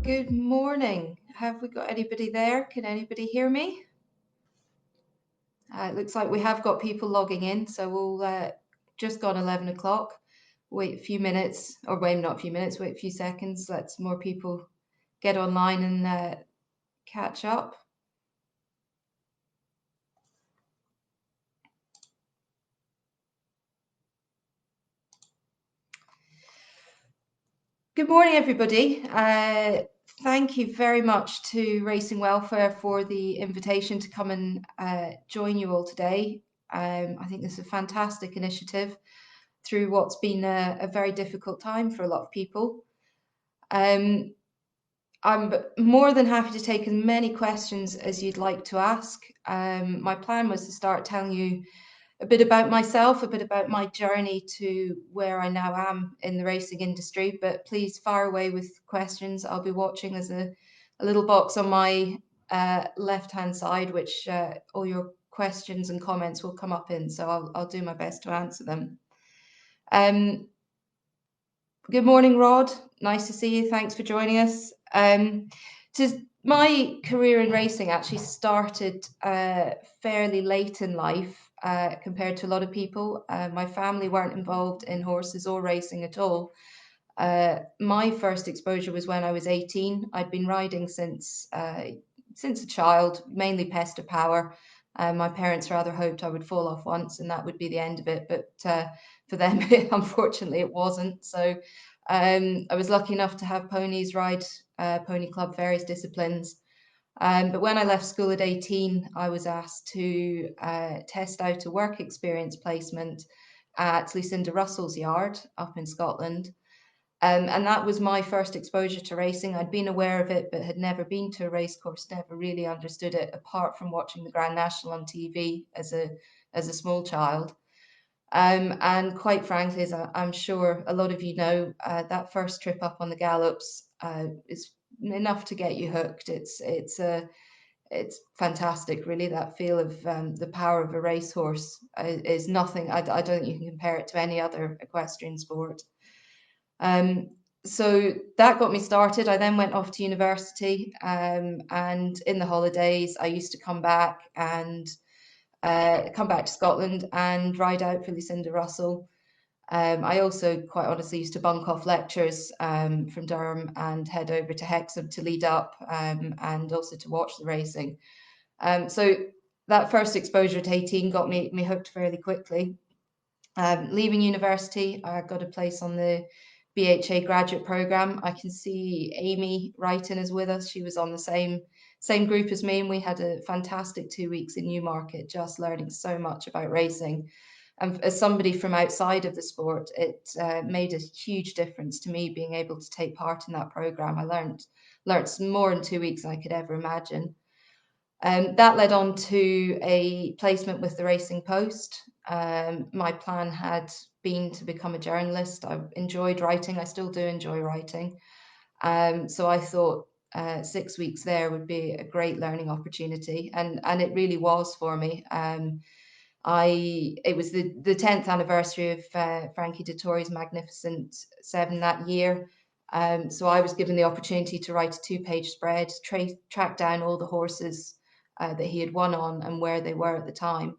Good morning. Have we got anybody there? Can anybody hear me? It looks like we have got people logging in, so we'll just gone 11 o'clock. Wait a few minutes, or wait, not a few minutes, wait a few seconds. Let more people get online and catch up. Good morning, everybody. Thank you very much to Racing Welfare for the invitation to come and join you all today. I think this is a fantastic initiative through what's been a very difficult time for a lot of people. I'm more than happy to take as many questions as you'd like to ask. My plan was to start telling you a bit about myself, a bit about my journey to where I now am in the racing industry, but please fire away with questions. I'll be watching. There's a little box on my left-hand side, which all your questions and comments will come up in, so I'll do my best to answer them. Good morning, Rod. Nice to see you. Thanks for joining us. My career in racing actually started fairly late in life compared to a lot of people. My family weren't involved in horses or racing at all. My first exposure was when I was 18. I'd been riding since a child, mainly Pester Power. My parents rather hoped I would fall off once and that would be the end of it, but for them, unfortunately, it wasn't. So I was lucky enough to have ponies, ride Pony Club, various disciplines. But when I left school at 18, I was asked to test out a work experience placement at Lucinda Russell's yard up in Scotland. And that was my first exposure to racing. I'd been aware of it, but had never been to a racecourse, never really understood it, apart from watching the Grand National on TV as a small child. And quite frankly, as I'm sure a lot of you know, that first trip up on the gallops is enough to get you hooked. It's fantastic, really. That feel of the power of a racehorse is nothing. I don't think you can compare it to any other equestrian sport. So that got me started. I then went off to university, and in the holidays, I used to come back to Scotland and ride out for Lucinda Russell. I also, quite honestly, used to bunk off lectures from Durham and head over to Hexham to lead up and also to watch the racing. So that first exposure at 18 got me hooked fairly quickly. Leaving university, I got a place on the BHA graduate program. I can see Amy Wrighton is with us. She was on the same group as me, and we had a fantastic 2 weeks in Newmarket, just learning so much about racing. And as somebody from outside of the sport, it made a huge difference to me being able to take part in that program. I learned more in 2 weeks than I could ever imagine. That led on to a placement with the Racing Post. My plan had been to become a journalist. I enjoyed writing. I still do enjoy writing. So I thought 6 weeks there would be a great learning opportunity, and it really was for me. It was the 10th anniversary of Frankie Dettori's Magnificent Seven that year. So I was given the opportunity to write a 2-page spread, track down all the horses that he had won on and where they were at the time.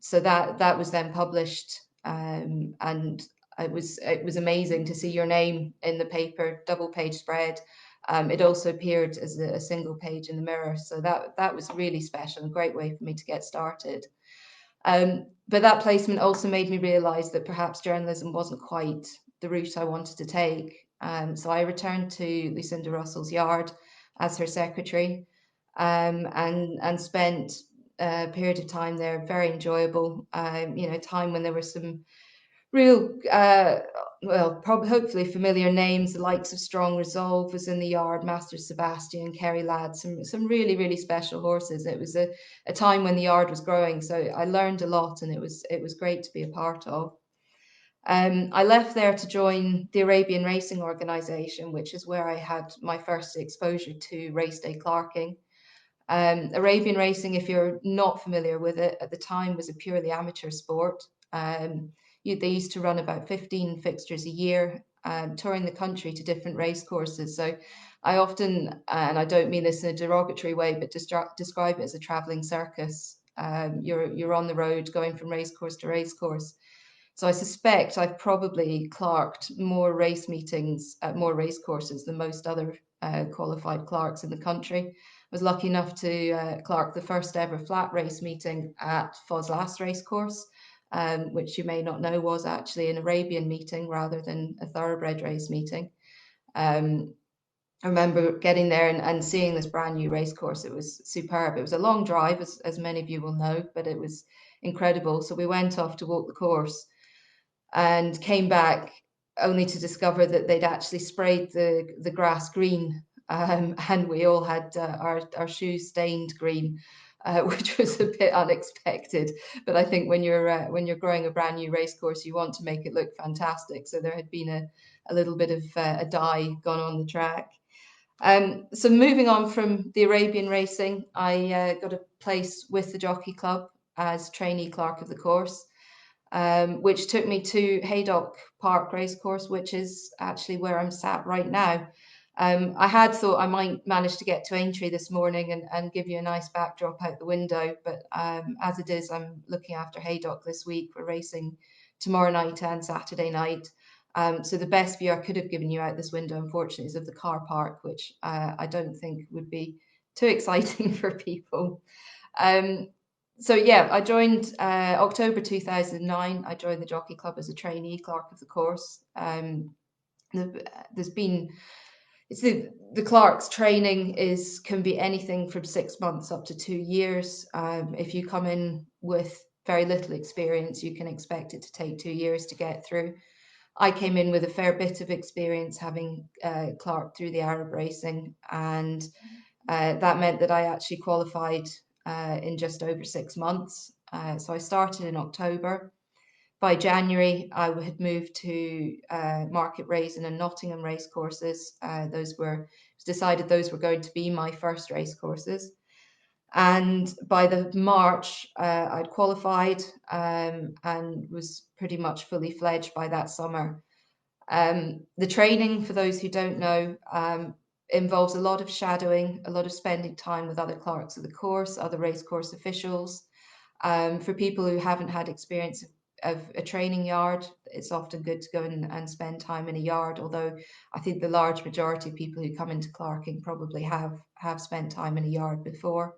So that was then published, and it was amazing to see your name in the paper, double-page spread. It also appeared as a single page in the Mirror, so that was really special, a great way for me to get started. But that placement also made me realise that perhaps journalism wasn't quite the route I wanted to take. So I returned to Lucinda Russell's yard as her secretary, and spent a period of time there, very enjoyable. Time when there were some real, probably hopefully familiar names. The likes of Strong Resolve was in the yard, Master Sebastian, Kerry Ladd, some really, really special horses. It was a time when the yard was growing, so I learned a lot, and it was great to be a part of. I left there to join the Arabian Racing Organisation, which is where I had my first exposure to race day clerking. Arabian racing, if you're not familiar with it, at the time was a purely amateur sport. They used to run about 15 fixtures a year, touring the country to different race courses. So I often, and I don't mean this in a derogatory way, but describe it as a traveling circus. You're on the road going from race course to race course. So I suspect I've probably clerked more race meetings at more race courses than most other qualified clerks in the country. I was lucky enough to clerk the first ever flat race meeting at Fos race course, which you may not know was actually an Arabian meeting rather than a thoroughbred race meeting. Um, I remember getting there and seeing this brand new race course. It was superb. It was a long drive, as many of you will know, but it was incredible. So we went off to walk the course and came back only to discover that they'd actually sprayed the grass green, and we all had our shoes stained green, which was a bit unexpected. But I think when you're growing a brand new race course, you want to make it look fantastic. So there had been a little bit of a dye gone on the track. So moving on from the Arabian racing, I got a place with the Jockey Club as trainee clerk of the course, which took me to Haydock Park Racecourse, which is actually where I'm sat right now. I had thought I might manage to get to Aintree this morning and give you a nice backdrop out the window, but as it is, I'm looking after Haydock this week. We're racing tomorrow night and Saturday night. So the best view I could have given you out this window, unfortunately, is of the car park, which I don't think would be too exciting for people. Um, so yeah, I joined October 2009. I joined the Jockey Club as a trainee clerk of the course. There's been it's the clerk's training can be anything from 6 months up to 2 years. If you come in with very little experience, you can expect it to take 2 years to get through. I came in with a fair bit of experience, having clerked through the Arab racing, and that meant that I actually qualified in just over 6 months. So I started in October. By January, I had moved to Market Raisin and Nottingham race courses. It was decided those were going to be my first race courses. And by the March, I'd qualified and was pretty much fully fledged by that summer. The training, for those who don't know, involves a lot of shadowing, a lot of spending time with other clerks of the course, other racecourse officials. For people who haven't had experience of a training yard, it's often good to go and spend time in a yard, although I think the large majority of people who come into clerking probably have spent time in a yard before.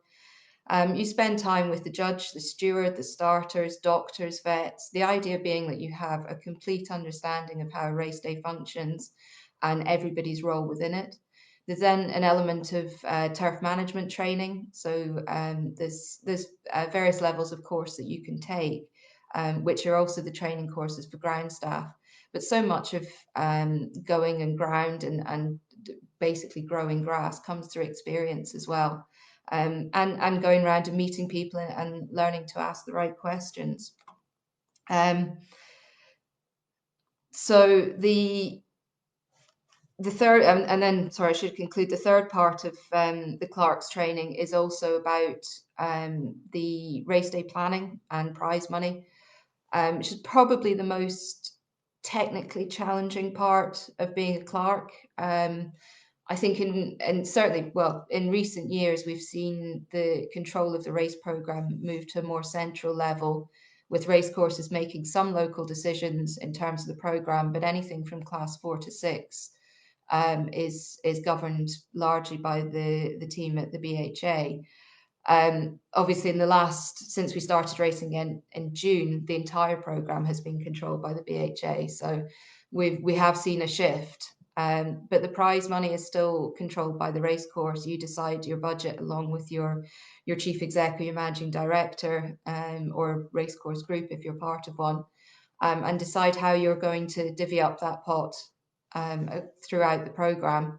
You spend time with the judge, the steward, the starters, doctors, vets, the idea being that you have a complete understanding of how a race day functions and everybody's role within it. There's then an element of turf management training. So there's various levels of course that you can take, which are also the training courses for ground staff. But so much of going and ground and basically growing grass comes through experience as well. And going around and meeting people and learning to ask the right questions. So the third, and then sorry, I should conclude. The third part of the clerk's training is also about the race day planning and prize money, which is probably the most technically challenging part of being a clerk. I think and certainly, well, in recent years, we've seen the control of the race program move to a more central level, with race courses making some local decisions in terms of the program, but anything from class 4 to 6 is governed largely by the team at the BHA. Obviously, since we started racing in June, the entire program has been controlled by the BHA. So we have seen a shift. But the prize money is still controlled by the race course. You decide your budget along with your chief exec or your managing director, or race course group if you're part of one, and decide how you're going to divvy up that pot throughout the program.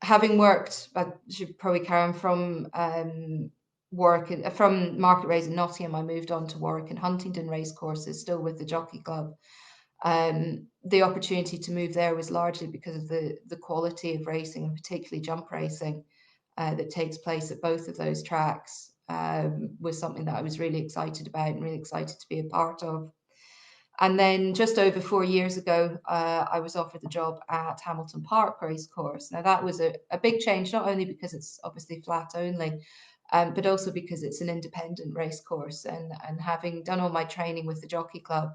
Having worked, I should probably carry on from from Market Race in Nottingham, I moved on to Warwick and Huntingdon race courses, still with the Jockey Club. The opportunity to move there was largely because of the quality of racing, and particularly jump racing, that takes place at both of those tracks, was something that I was really excited about and really excited to be a part of. And then just over 4 years ago, I was offered the job at Hamilton Park Racecourse. Now that was a big change, not only because it's obviously flat only, but also because it's an independent racecourse. And having done all my training with the Jockey Club,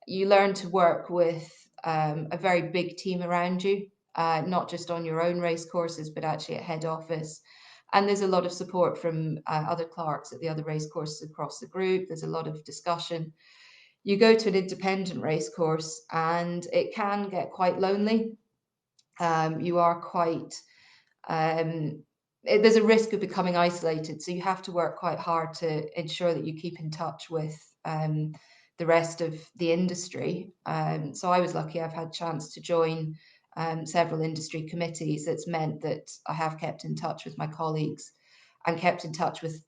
you learn to work with a very big team around you, not just on your own race courses, but actually at head office. And there's a lot of support from other clerks at the other race courses across the group. There's a lot of discussion. You go to an independent race course and it can get quite lonely. You are quite there's a risk of becoming isolated, so you have to work quite hard to ensure that you keep in touch with the rest of the industry. So I was lucky; I've had a chance to join several industry committees. That's meant that I have kept in touch with my colleagues and kept in touch with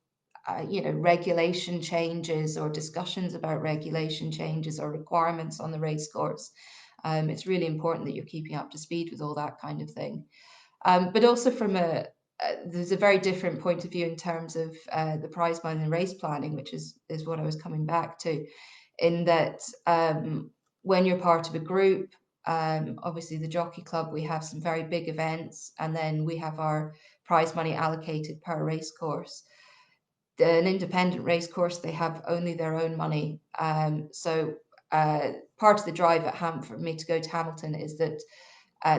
regulation changes or discussions about regulation changes or requirements on the racecourse. It's really important that you're keeping up to speed with all that kind of thing. But also there's a very different point of view in terms of the prize money and race planning, which is what I was coming back to, in that when you're part of a group, obviously the Jockey Club, we have some very big events, and then we have our prize money allocated per race course. An independent race course, they have only their own money. So part of the drive for me to go to Hamilton is that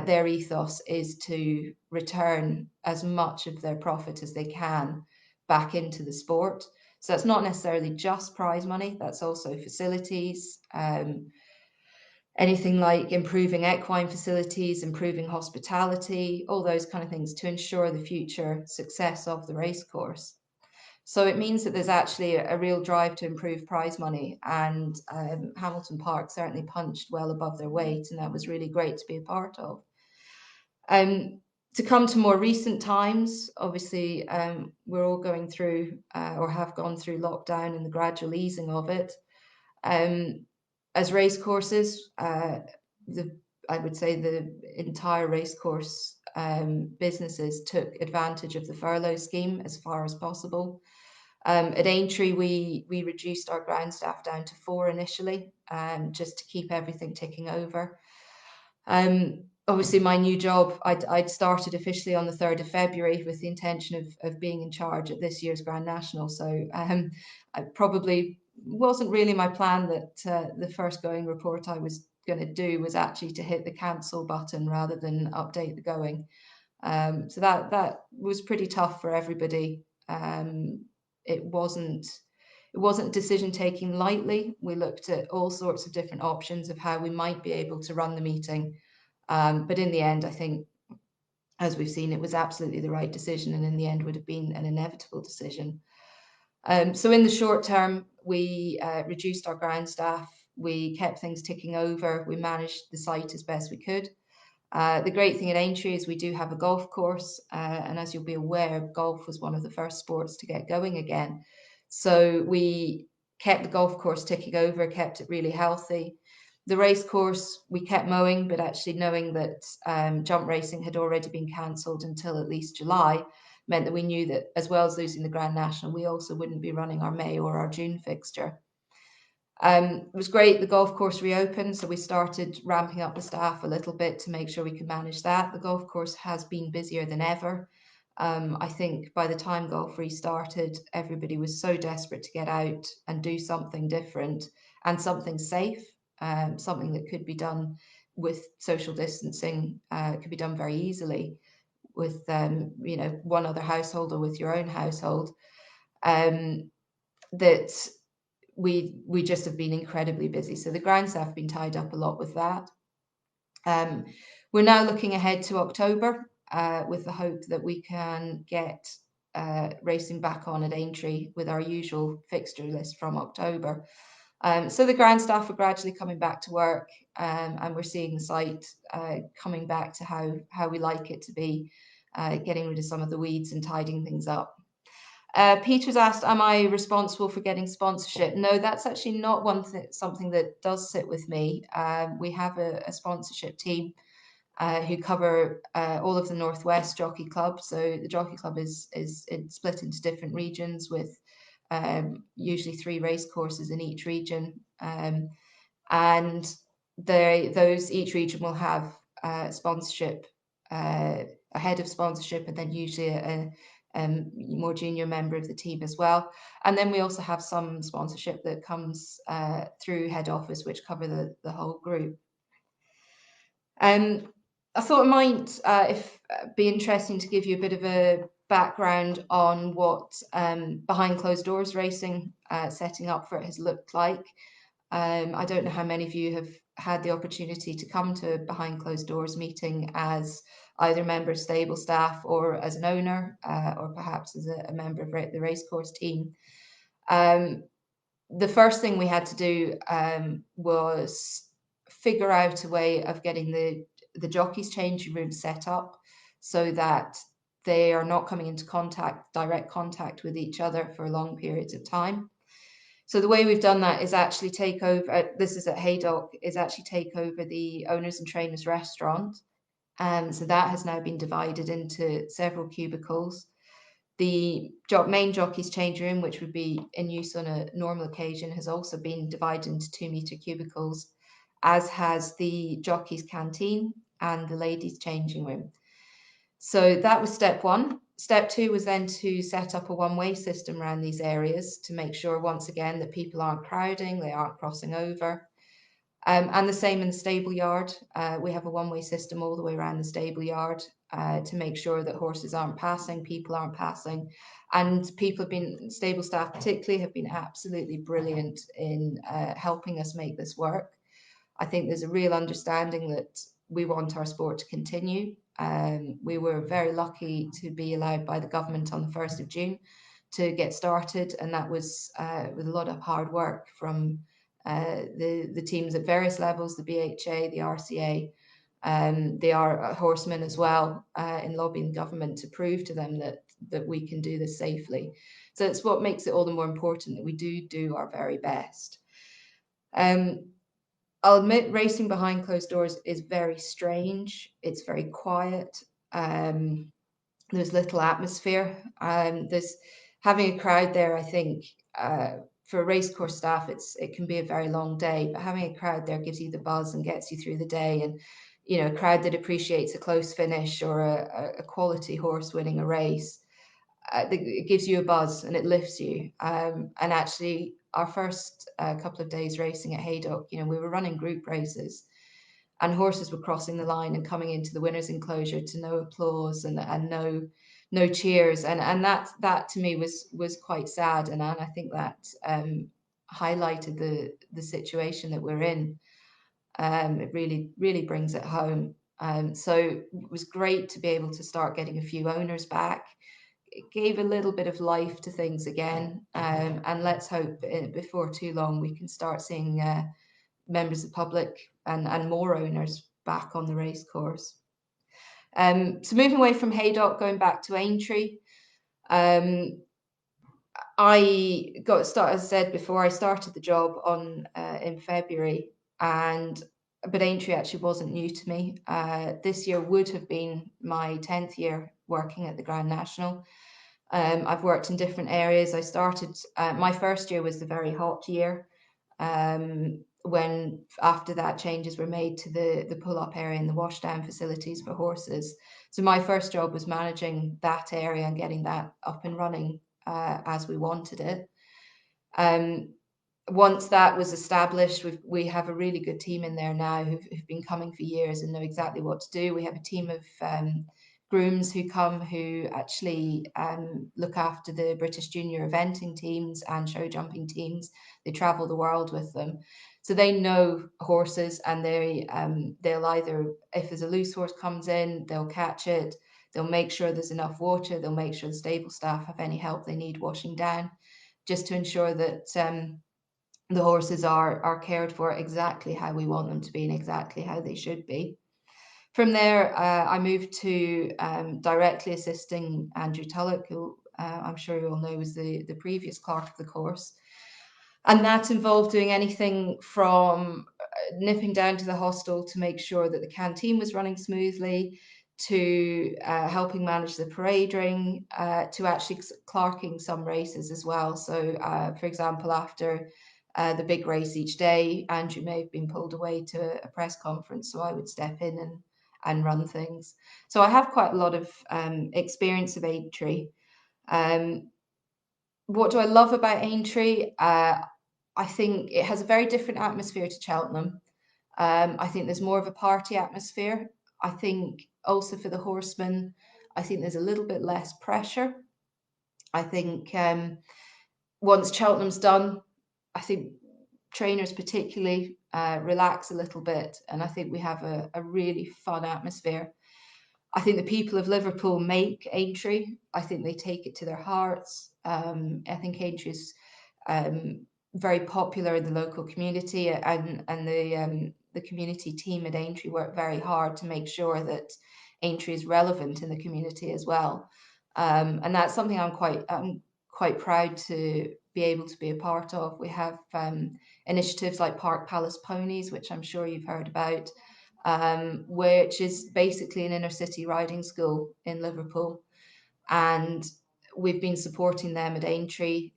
their ethos is to return as much of their profit as they can back into the sport. So it's not necessarily just prize money, that's also facilities, anything like improving equine facilities, improving hospitality, all those kind of things to ensure the future success of the racecourse. So it means that there's actually a real drive to improve prize money, and Hamilton Park certainly punched well above their weight, and that was really great to be a part of. To come to more recent times, obviously, we're all going through or have gone through lockdown and the gradual easing of it. As racecourses, I would say the entire racecourse businesses took advantage of the furlough scheme as far as possible. At Aintree, we reduced our ground staff down to 4 initially, just to keep everything ticking over. Obviously, my new job, I'd started officially on the 3rd of February with the intention of being in charge at this year's Grand National. So I probably wasn't really my plan that the first going report I was going to do was actually to hit the cancel button rather than update the going. So that was pretty tough for everybody. It wasn't decision taking lightly. We looked at all sorts of different options of how we might be able to run the meeting. But in the end, I think, as we've seen, it was absolutely the right decision, and in the end would have been an inevitable decision. So in the short term, we reduced our ground staff, we kept things ticking over, we managed the site as best we could. The great thing at Aintree is we do have a golf course, and as you'll be aware, golf was one of the first sports to get going again. So we kept the golf course ticking over, kept it really healthy. The race course we kept mowing, but actually knowing that jump racing had already been cancelled until at least July, meant that we knew that as well as losing the Grand National, we also wouldn't be running our May or our June fixture. It was great. The golf course reopened, so we started ramping up the staff a little bit to make sure we could manage that. The golf course has been busier than ever. I think by the time golf restarted, everybody was so desperate to get out and do something different and something safe, something that could be done with social distancing, could be done very easily with one other household or with your own household. That we just have been incredibly busy. So the ground staff have been tied up a lot with that. We're now looking ahead to October with the hope that we can get racing back on at Aintree with our usual fixture list from October. So the ground staff are gradually coming back to work, and we're seeing the site coming back to how we like it to be, getting rid of some of the weeds and tidying things up. Peter's asked, am I responsible for getting sponsorship? No, that's actually not something that does sit with me. We have a sponsorship team who cover all of the Northwest Jockey Club. So the Jockey Club is split into different regions with usually 3 race courses in each region. and each region will have sponsorship, a head of sponsorship, and then usually a more junior member of the team as well. And then we also have some sponsorship that comes through head office, which cover the whole group. I thought it might be interesting to give you a bit of a background on what behind closed doors racing setting up for it has looked like. I don't know how many of you have had the opportunity to come to a behind closed doors meeting as either a member of stable staff or as an owner, or perhaps as a member of the racecourse team. The first thing we had to do was figure out a way of getting the jockeys' changing room set up so that they are not coming into direct contact with each other for long periods of time. So the way we've done that is actually take over, this is at Haydock, is actually take over the owners and trainers restaurant. So that has now been divided into several cubicles. The main jockey's change room, which would be in use on a normal occasion, has also been divided into 2-meter cubicles, as has the jockey's canteen and the ladies' changing room. So that was step one. Step two was then to set up a one-way system around these areas to make sure, once again, that people aren't crowding, they aren't crossing over. And the same in the stable yard. We have a one-way system all the way around the stable yard to make sure that horses aren't passing, people aren't passing. And stable staff particularly, have been absolutely brilliant in helping us make this work. I think there's a real understanding that we want our sport to continue. We were very lucky to be allowed by the government on the 1st of June to get started, and that was with a lot of hard work from the teams at various levels, the BHA, the RCA. They are horsemen as well, in lobbying the government to prove to them that we can do this safely. So it's what makes it all the more important that we do our very best. I'll admit, racing behind closed doors is very strange. It's very quiet. There's little atmosphere. There's having a crowd there. I think for racecourse staff, it can be a very long day, but having a crowd there gives you the buzz and gets you through the day. And a crowd that appreciates a close finish or a quality horse winning a race, it gives you a buzz and it lifts you. And actually, our first couple of days racing at Haydock, we were running group races, and horses were crossing the line and coming into the winners' enclosure to no applause and no cheers, and that to me was quite sad, and I think that highlighted the situation that we're in. It really brings it home. So it was great to be able to start getting a few owners back. It gave a little bit of life to things again, and let's hope before too long we can start seeing members of the public and more owners back on the race course. So moving away from Haydock, going back to Aintree, I got started, as I said before, I started the job in February, but Aintree actually wasn't new to me. This year would have been my 10th year working at the Grand National. I've worked in different areas. I started, my first year was the very hot year, when after that changes were made to the pull-up area and the washdown facilities for horses. So my first job was managing that area and getting that up and running as we wanted it. Once that was established, we have a really good team in there now who've been coming for years and know exactly what to do. We have a team of grooms who actually look after the British junior eventing teams and show jumping teams. They travel the world with them. So they know horses, and they'll either, if there's a loose horse comes in, they'll catch it. They'll make sure there's enough water. They'll make sure the stable staff have any help they need washing down, just to ensure that the horses are cared for exactly how we want them to be and exactly how they should be. From there, I moved to directly assisting Andrew Tulloch, who I'm sure you all know was the previous clerk of the course. And that involved doing anything from nipping down to the hostel to make sure that the canteen was running smoothly, to helping manage the parade ring, to actually clerking some races as well. So, for example, after the big race each day. Andrew may have been pulled away to a press conference, so I would step in and run things. So I have quite a lot of experience of Aintree. What do I love about Aintree? I think it has a very different atmosphere to Cheltenham. I think there's more of a party atmosphere. I think also for the horsemen, I think there's a little bit less pressure. I think once Cheltenham's done, I think trainers particularly relax a little bit, and I think we have a really fun atmosphere. I think the people of Liverpool make Aintree. I think they take it to their hearts. I think Aintree is very popular in the local community, and the community team at Aintree work very hard to make sure that Aintree is relevant in the community as well. And that's something I'm quite proud to be able to be a part of. We have initiatives like Park Palace Ponies, which I'm sure you've heard about, which is basically an inner city riding school in Liverpool. And we've been supporting them at Aintree.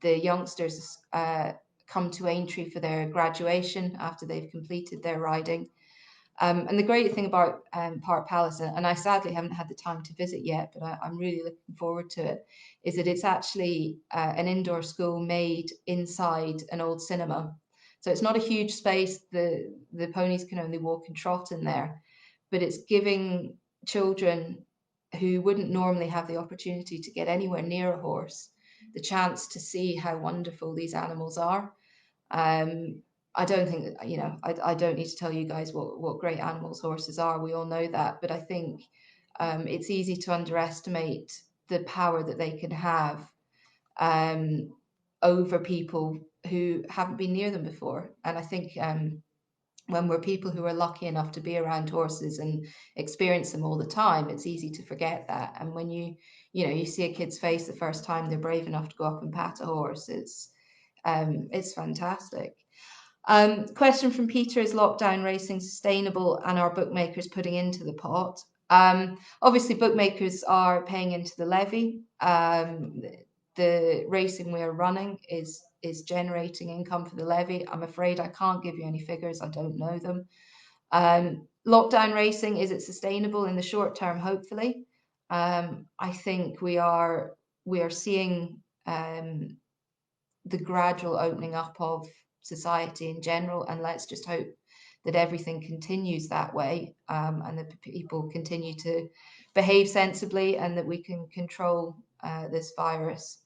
The youngsters come to Aintree for their graduation after they've completed their riding. And the great thing about Park Palace, and I sadly haven't had the time to visit yet, but I'm really looking forward to it, is that it's actually an indoor school made inside an old cinema. So it's not a huge space. The ponies can only walk and trot in there, but it's giving children who wouldn't normally have the opportunity to get anywhere near a horse the chance to see how wonderful these animals are. Um, I don't think that, I don't need to tell you guys what great animals horses are. We all know that. But I think it's easy to underestimate the power that they can have um, over people who haven't been near them before. And I think when we're people who are lucky enough to be around horses and experience them all the time, it's easy to forget that. And when you see a kid's face the first time they're brave enough to go up and pat a horse, it's fantastic. Question from Peter: is lockdown racing sustainable, and are bookmakers putting into the pot? Obviously, bookmakers are paying into the levy. The racing we are running is generating income for the levy. I'm afraid I can't give you any figures. I don't know them. Lockdown racing, is it sustainable in the short term? Hopefully. I think we are seeing the gradual opening up of society in general, and let's just hope that everything continues that way, and that people continue to behave sensibly, and that we can control this virus,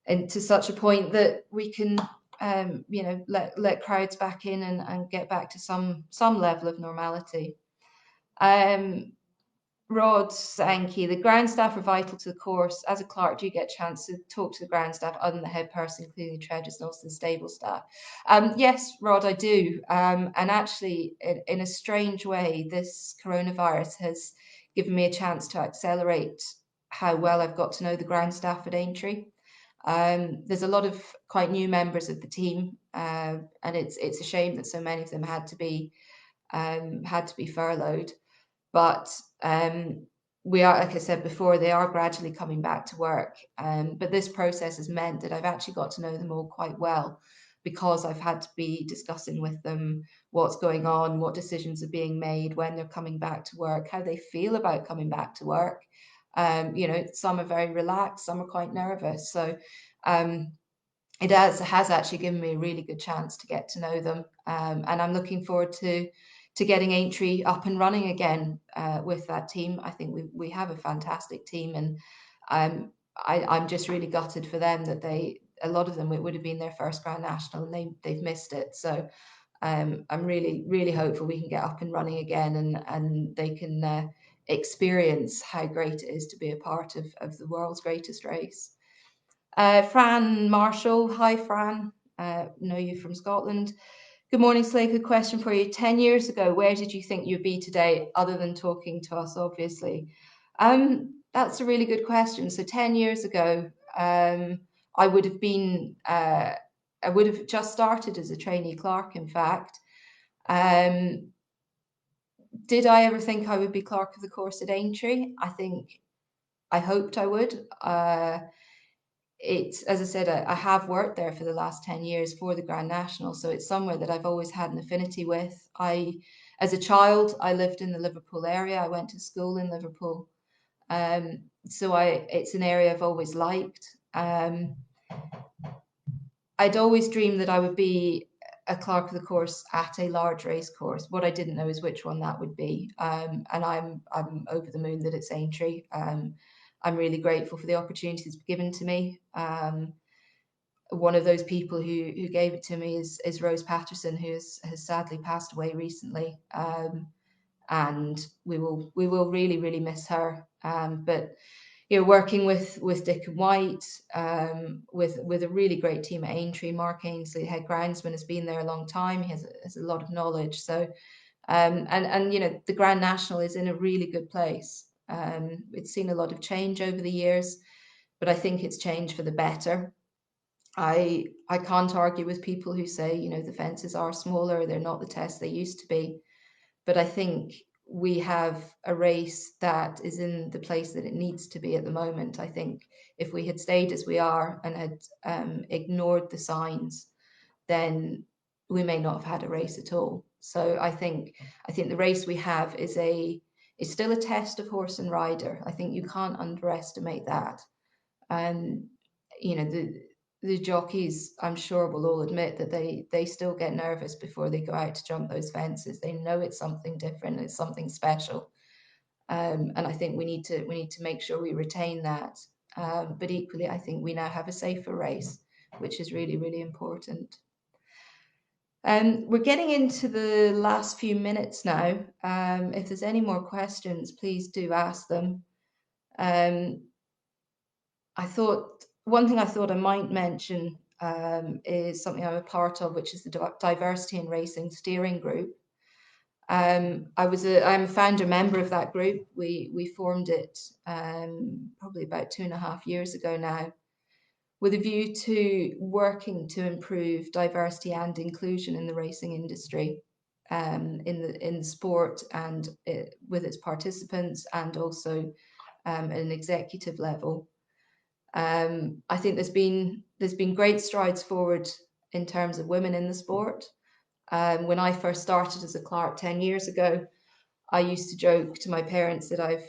and to such a point that we can let crowds back in and get back to some level of normality. Rod Sankey: the ground staff are vital to the course. As a clerk, do you get a chance to talk to the ground staff other than the head person, including the treasurers and also the stable staff? Yes, Rod, I do. And actually, in a strange way, this coronavirus has given me a chance to accelerate how well I've got to know the ground staff at Aintree. There's a lot of quite new members of the team, and it's a shame that so many of them had to be furloughed. But we are, like I said before, they are gradually coming back to work. But this process has meant that I've actually got to know them all quite well, because I've had to be discussing with them what's going on, what decisions are being made, when they're coming back to work, how they feel about coming back to work. Some are very relaxed, some are quite nervous. So it has actually given me a really good chance to get to know them. And I'm looking forward to getting Aintree up and running again with that team. I think we have a fantastic team, and I'm just really gutted for them that a lot of them, it would have been their first Grand National, and they've missed it. So I'm really, really hopeful we can get up and running again, and they can experience how great it is to be a part of the world's greatest race. Fran Marshall: hi Fran, know you from Scotland. Good morning, Sulekha. Question for you: 10 years ago, where did you think you'd be today, other than talking to us, obviously? That's a really good question. So 10 years ago, I would have been, I would have just started as a trainee clerk, in fact. Did I ever think I would be clerk of the course at Aintree? I hoped I would. it's, as I said, I have worked there for the last 10 years for the Grand National, so it's somewhere that I've always had an affinity with. As a child, I lived in the Liverpool area. I went to school in Liverpool. So it's an area I've always liked. I'd always dreamed that I would be a clerk of the course at a large race course. What I didn't know is which one that would be. And I'm over the moon that it's Aintree. I'm really grateful for the opportunity that's given to me. One of those people who gave it to me is Rose Patterson, who has sadly passed away recently. And we will really miss her. But working with Dick and White, with a really great team at Aintree. Mark Ainsley, head groundsman, has been there a long time. He has a lot of knowledge. So, and the Grand National is in a really good place. It's seen a lot of change over the years, but I think it's changed for the better. I can't argue with people who say, the fences are smaller, they're not the test they used to be. But I think we have a race that is in the place that it needs to be at the moment. I think if we had stayed as we are and had ignored the signs, then we may not have had a race at all. So I think the race we have is still a test of horse and rider. I think you can't underestimate that. And the jockeys, I'm sure, will all admit that they still get nervous before they go out to jump those fences. They know it's something different, it's something special, and I think we need to make sure we retain that. But equally, I think we now have a safer race, which is really important. We're getting into the last few minutes now. If there's any more questions, please do ask them. One thing I thought I might mention is something I'm a part of, which is the Diversity in Racing Steering Group. I'm a founder member of that group. We formed it probably about 2.5 years ago now, with a view to working to improve diversity and inclusion in the racing industry, in the sport and with its participants, and also at an executive level. I think there's been great strides forward in terms of women in the sport. When I first started as a clerk 10 years ago, I used to joke to my parents that I've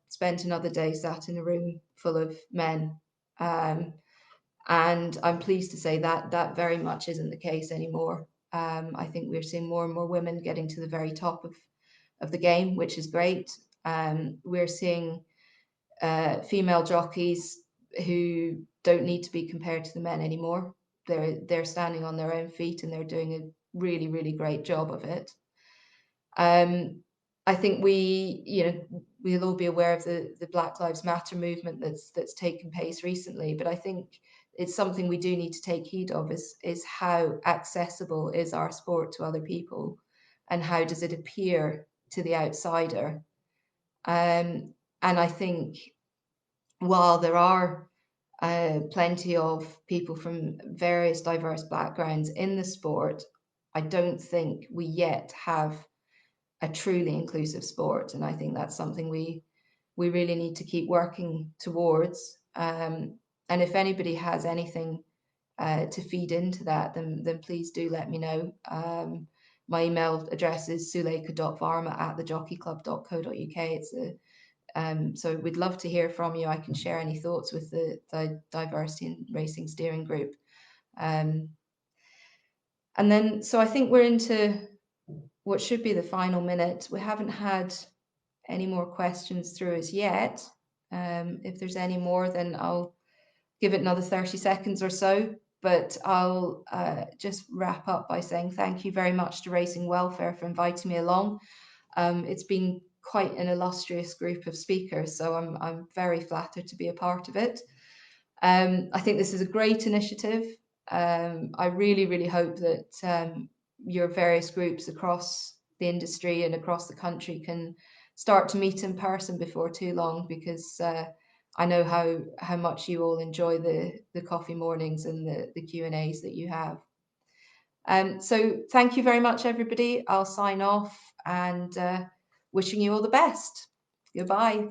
spent another day sat in a room full of men. And I'm pleased to say that that very much isn't the case anymore. I think we're seeing more and more women getting to the very top of the game, which is great. We're seeing female jockeys who don't need to be compared to the men anymore. They're standing on their own feet and they're doing a really great job of it. I think we'll all be aware of the Black Lives Matter movement that's taken place recently, but I think it's something we do need to take heed of is how accessible is our sport to other people, and how does it appear to the outsider. And I think while there are plenty of people from various diverse backgrounds in the sport, I don't think we yet have a truly inclusive sport. And I think that's something we really need to keep working towards. And if anybody has anything to feed into that, then please do let me know. My email address is sulekha.varma@thejockeyclub.co.uk. So we'd love to hear from you. I can share any thoughts with the Diversity in Racing Steering Group. And then, so I think we're into what should be the final minute. We haven't had any more questions through as yet. If there's any more, then I'll give it another 30 seconds or so. But I'll just wrap up by saying thank you very much to Racing Welfare for inviting me along. It's been quite an illustrious group of speakers, so I'm very flattered to be a part of it. I think this is a great initiative. I really hope that your various groups across the industry and across the country can start to meet in person before too long, because I know how much you all enjoy the coffee mornings and the Q&As that you have. So thank you very much, everybody. I'll sign off and wishing you all the best. Goodbye.